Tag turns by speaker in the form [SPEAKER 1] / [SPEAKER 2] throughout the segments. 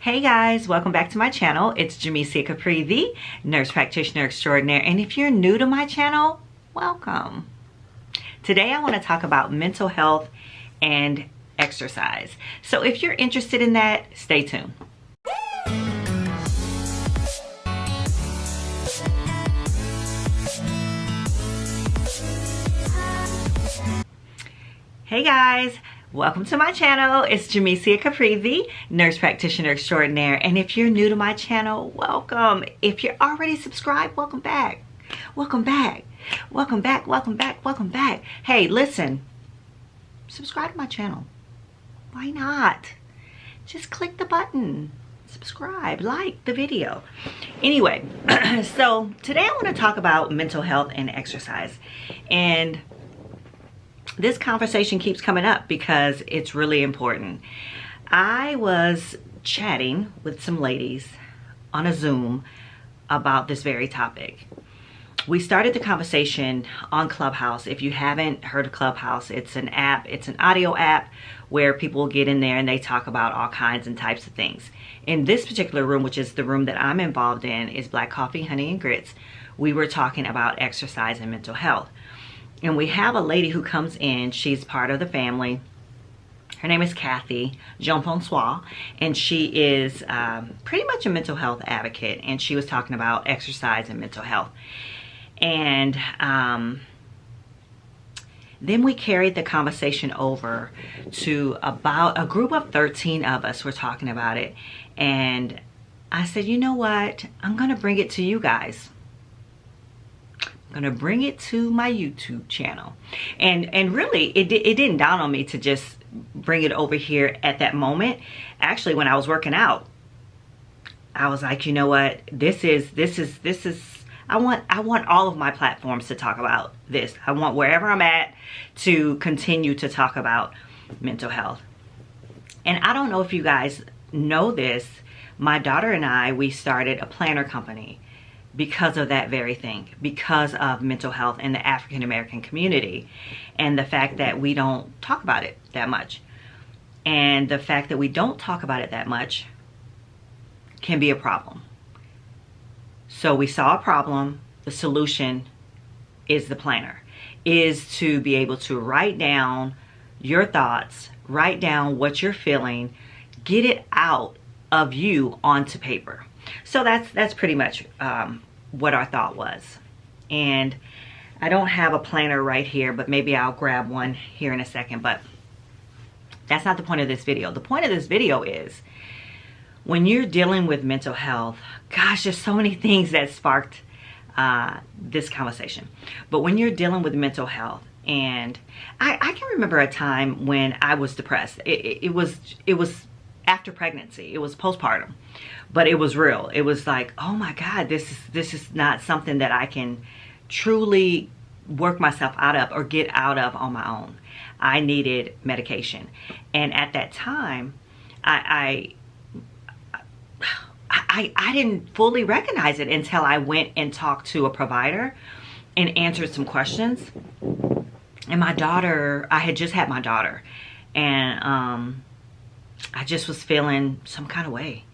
[SPEAKER 1] Hey guys, welcome back to my channel. It's Jamesia Capri, the Nurse Practitioner Extraordinaire. And if you're new to my channel, welcome. Today I want to talk about mental health and exercise. So if you're interested in that, stay tuned. Hey guys, welcome to my channel. It's Jamesia Capri, the Nurse Practitioner Extraordinaire. And if you're new to my channel, welcome. If you're already subscribed, welcome back. Welcome back. Welcome back, welcome back, welcome back. Hey, listen, subscribe to my channel. Why not? Just click the button. Subscribe, like the video. Anyway, so today I want to talk about mental health and exercise. And this conversation keeps coming up because it's really important. I was chatting with some ladies on a Zoom about this very topic. We started the conversation on Clubhouse. If you haven't heard of Clubhouse, it's an app, it's an audio app where people get in there and they talk about all kinds and types of things. In this particular room, which is the room that I'm involved in, is Black Coffee, Honey, and Grits. We were talking about exercise and mental health. And we have a lady who comes in. She's part of the family. Her name is Kathy Jean-Francois, and she is pretty much a mental health advocate. And she was talking about exercise and mental health. And then we carried the conversation over to about a group of 13 of us were talking about it. And I said, you know what? I'm going to bring it to you guys. I'm gonna bring it to my YouTube channel. And really it didn't dawn on me to just bring it over here at that moment. Actually, when I was working out, I was like, you know what, this is I want all of my platforms to talk about this. I want wherever I'm at to continue to talk about mental health. And I don't know if you guys know this, my daughter and I, we started a planner company because of that very thing, because of mental health in the African American community and the fact that we don't talk about it that much. And the fact that we don't talk about it that much can be a problem. So we saw a problem. The solution is the planner, is to be able to write down your thoughts, write down what you're feeling, get it out of you onto paper. So that's pretty much what our thought was. And I don't have a planner right here, but maybe I'll grab one here in a second. But that's not the point of this video. The point of this video is when you're dealing with mental health, gosh, there's so many things that sparked this conversation. But when you're dealing with mental health, and I can remember a time when I was depressed. It was after pregnancy. It was postpartum, but it was real. It was like, oh my God, this is not something that I can truly work myself out of or get out of on my own. I needed medication. And at that time, I didn't fully recognize it until I went and talked to a provider and answered some questions. And my daughter, I had just had my daughter, and I just was feeling some kind of way.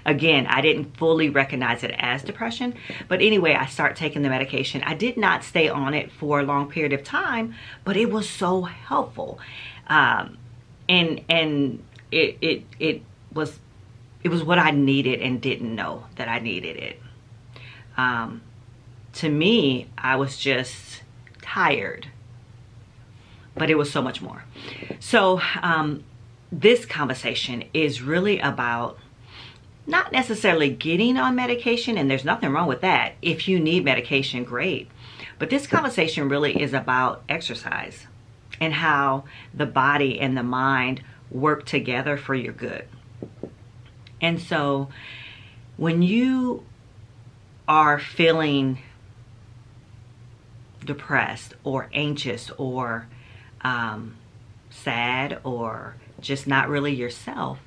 [SPEAKER 1] Again, I didn't fully recognize it as depression. But anyway, I start taking the medication. I did not stay on it for a long period of time, but it was so helpful. And it was what I needed and didn't know that I needed it. To me, I was just tired. But it was so much more. So this conversation is really about not necessarily getting on medication, and there's nothing wrong with that. If you need medication, great. But this conversation really is about exercise and how the body and the mind work together for your good. And so when you are feeling depressed or anxious or sad or just not really yourself,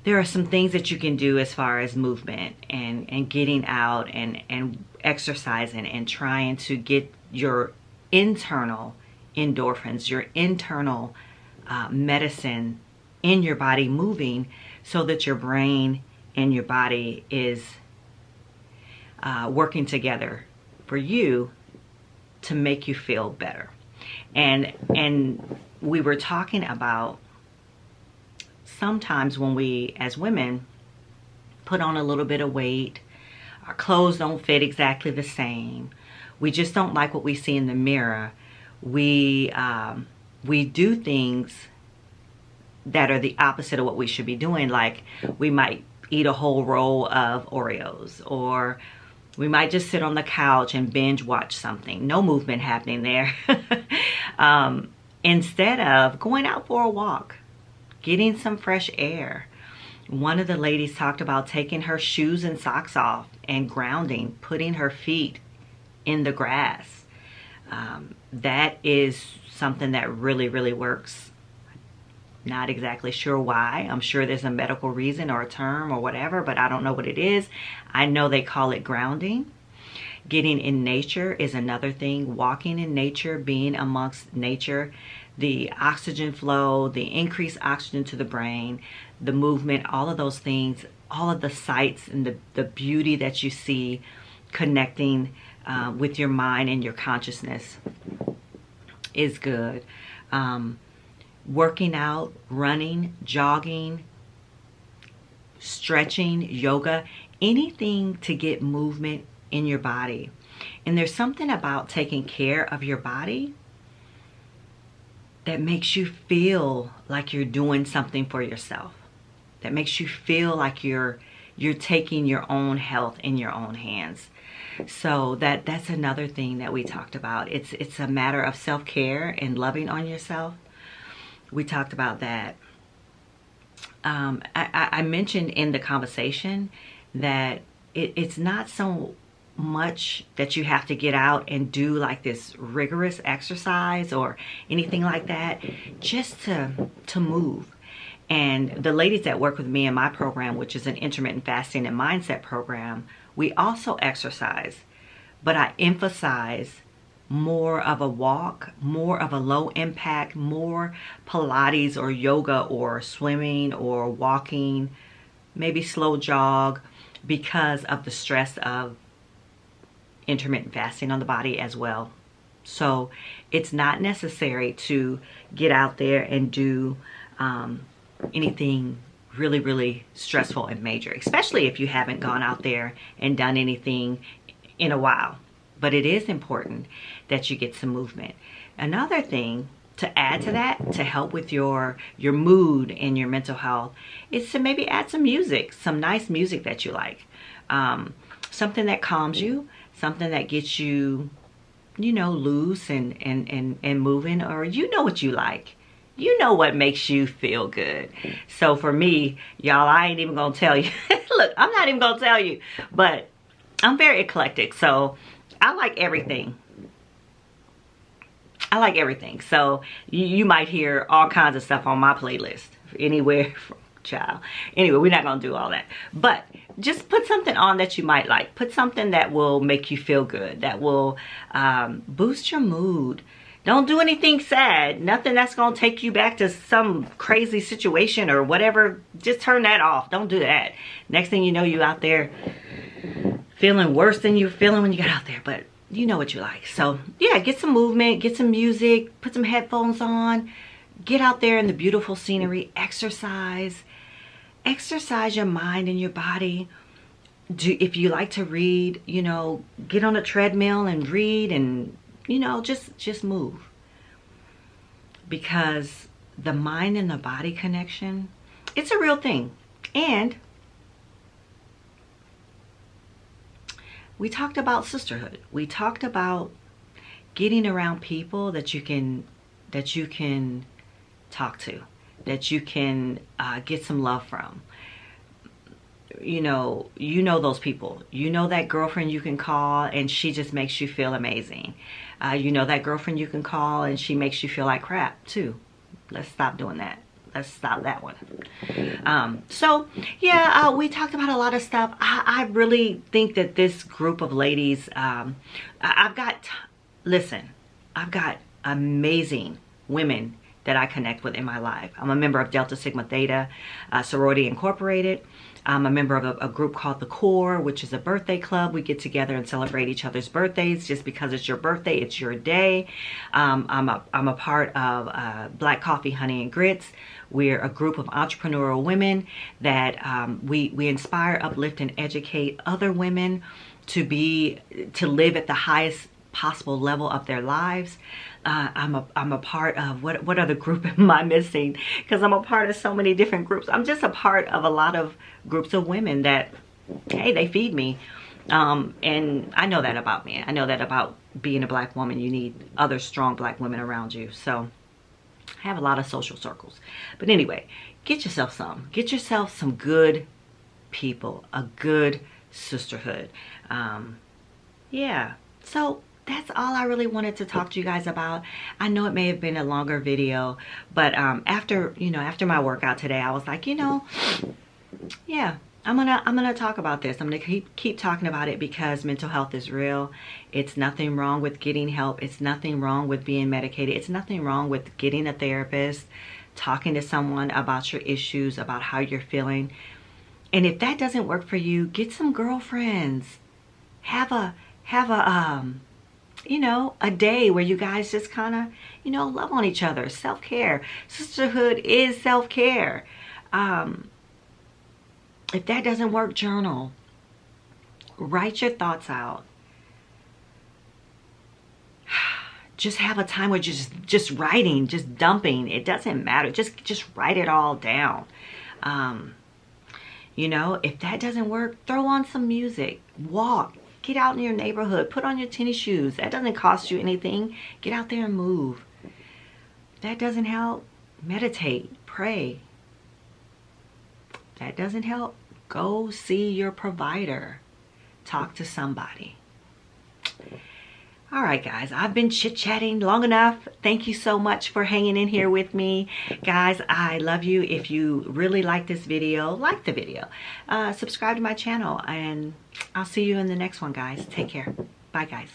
[SPEAKER 1] there are some things that you can do as far as movement and getting out and exercising and trying to get your internal endorphins, your internal medicine in your body moving so that your brain and your body is working together for you to make you feel better. And we were talking about sometimes when we as women put on a little bit of weight, our clothes don't fit exactly the same, we just don't like what we see in the mirror, we do things that are the opposite of what we should be doing. Like we might eat a whole roll of Oreos, or we might just sit on the couch and binge watch something. No movement happening there. Instead of going out for a walk, getting some fresh air. One of the ladies talked about taking her shoes and socks off and grounding, putting her feet in the grass. That is something that really, really works. Not exactly sure why. I'm sure there's a medical reason or a term or whatever, but I don't know what it is. I know they call it grounding. Getting in nature is another thing. Walking in nature, being amongst nature, the oxygen flow, the increased oxygen to the brain, the movement, all of those things, all of the sights and the beauty that you see connecting with your mind and your consciousness is good. Working out, running, jogging, stretching, yoga, anything to get movement in your body. And there's something about taking care of your body that makes you feel like you're doing something for yourself. That makes you feel like you're taking your own health in your own hands. So that's another thing that we talked about. It's a matter of self-care and loving on yourself. We talked about that. I mentioned in the conversation that it's not so much that you have to get out and do like this rigorous exercise or anything like that, just to move. And the ladies that work with me in my program, which is an intermittent fasting and mindset program, we also exercise, but I emphasize more of a walk, more of a low impact, more Pilates or yoga or swimming or walking, maybe slow jog, because of the stress of intermittent fasting on the body as well. So it's not necessary to get out there and do anything really, really stressful and major, especially if you haven't gone out there and done anything in a while. But it is important that you get some movement. Another thing to add to that, to help with your mood and your mental health, is to maybe add some music, some nice music that you like. Something that calms you, something that gets you, loose and moving, or what you like. You know what makes you feel good. So for me, y'all, I ain't even gonna tell you. Look, I'm not even gonna tell you, but I'm very eclectic, so I like everything. I like everything. So you might hear all kinds of stuff on my playlist, anywhere from child. Anyway, we're not gonna do all that, but just put something on that you might like. Put something that will make you feel good, that will boost your mood. Don't do anything sad, nothing that's gonna take you back to some crazy situation or whatever. Just turn that off. Don't do that. Next thing you know, you out there feeling worse than you're feeling when you got out there, but you know what you like. So yeah, get some movement, get some music, put some headphones on, get out there in the beautiful scenery, exercise your mind and your body. If you like to read, get on a treadmill and read, and just move, because the mind and the body connection, it's a real thing. And we talked about sisterhood. We talked about getting around people that you can talk to, that you can get some love from. You know those people. You know that girlfriend you can call and she just makes you feel amazing. You know that girlfriend you can call and she makes you feel like crap too. Let's stop doing that. Let's stop that one. So yeah, we talked about a lot of stuff. I really think that this group of ladies, I've got amazing women that I connect with in my life. I'm a member of Delta Sigma Theta Sorority Incorporated. I'm a member of a group called The Core, which is a birthday club. We get together and celebrate each other's birthdays. Just because it's your birthday, it's your day. I'm a part of Black Coffee, Honey, and Grits. We're a group of entrepreneurial women that we inspire, uplift, and educate other women to live at the highest possible level of their lives. I'm a part of, what other group am I missing? Because I'm a part of so many different groups. I'm just a part of a lot of groups of women that, hey, they feed me. And I know that about me. I know that about being a Black woman. You need other strong Black women around you. So I have a lot of social circles. But anyway, get yourself some good people, a good sisterhood. Yeah. So that's all I really wanted to talk to you guys about. I know it may have been a longer video, but after my workout today, I was like, yeah, I'm gonna talk about this. I'm gonna keep talking about it because mental health is real. It's nothing wrong with getting help. It's nothing wrong with being medicated. It's nothing wrong with getting a therapist, talking to someone about your issues, about how you're feeling. And if that doesn't work for you, get some girlfriends. Have a a day where you guys just kind of, love on each other. Self-care. Sisterhood is self-care. If that doesn't work, journal. Write your thoughts out. Just have a time where just writing, just dumping. It doesn't matter. Just write it all down. If that doesn't work, throw on some music. Walk. Get out in your neighborhood. Put on your tennis shoes. That doesn't cost you anything. Get out there and move. If that doesn't help, meditate. Pray. If that doesn't help, go see your provider. Talk to somebody. All right, guys, I've been chit-chatting long enough. Thank you so much for hanging in here with me. Guys, I love you. If you really like this video, like the video. Subscribe to my channel, and I'll see you in the next one, guys. Take care. Bye, guys.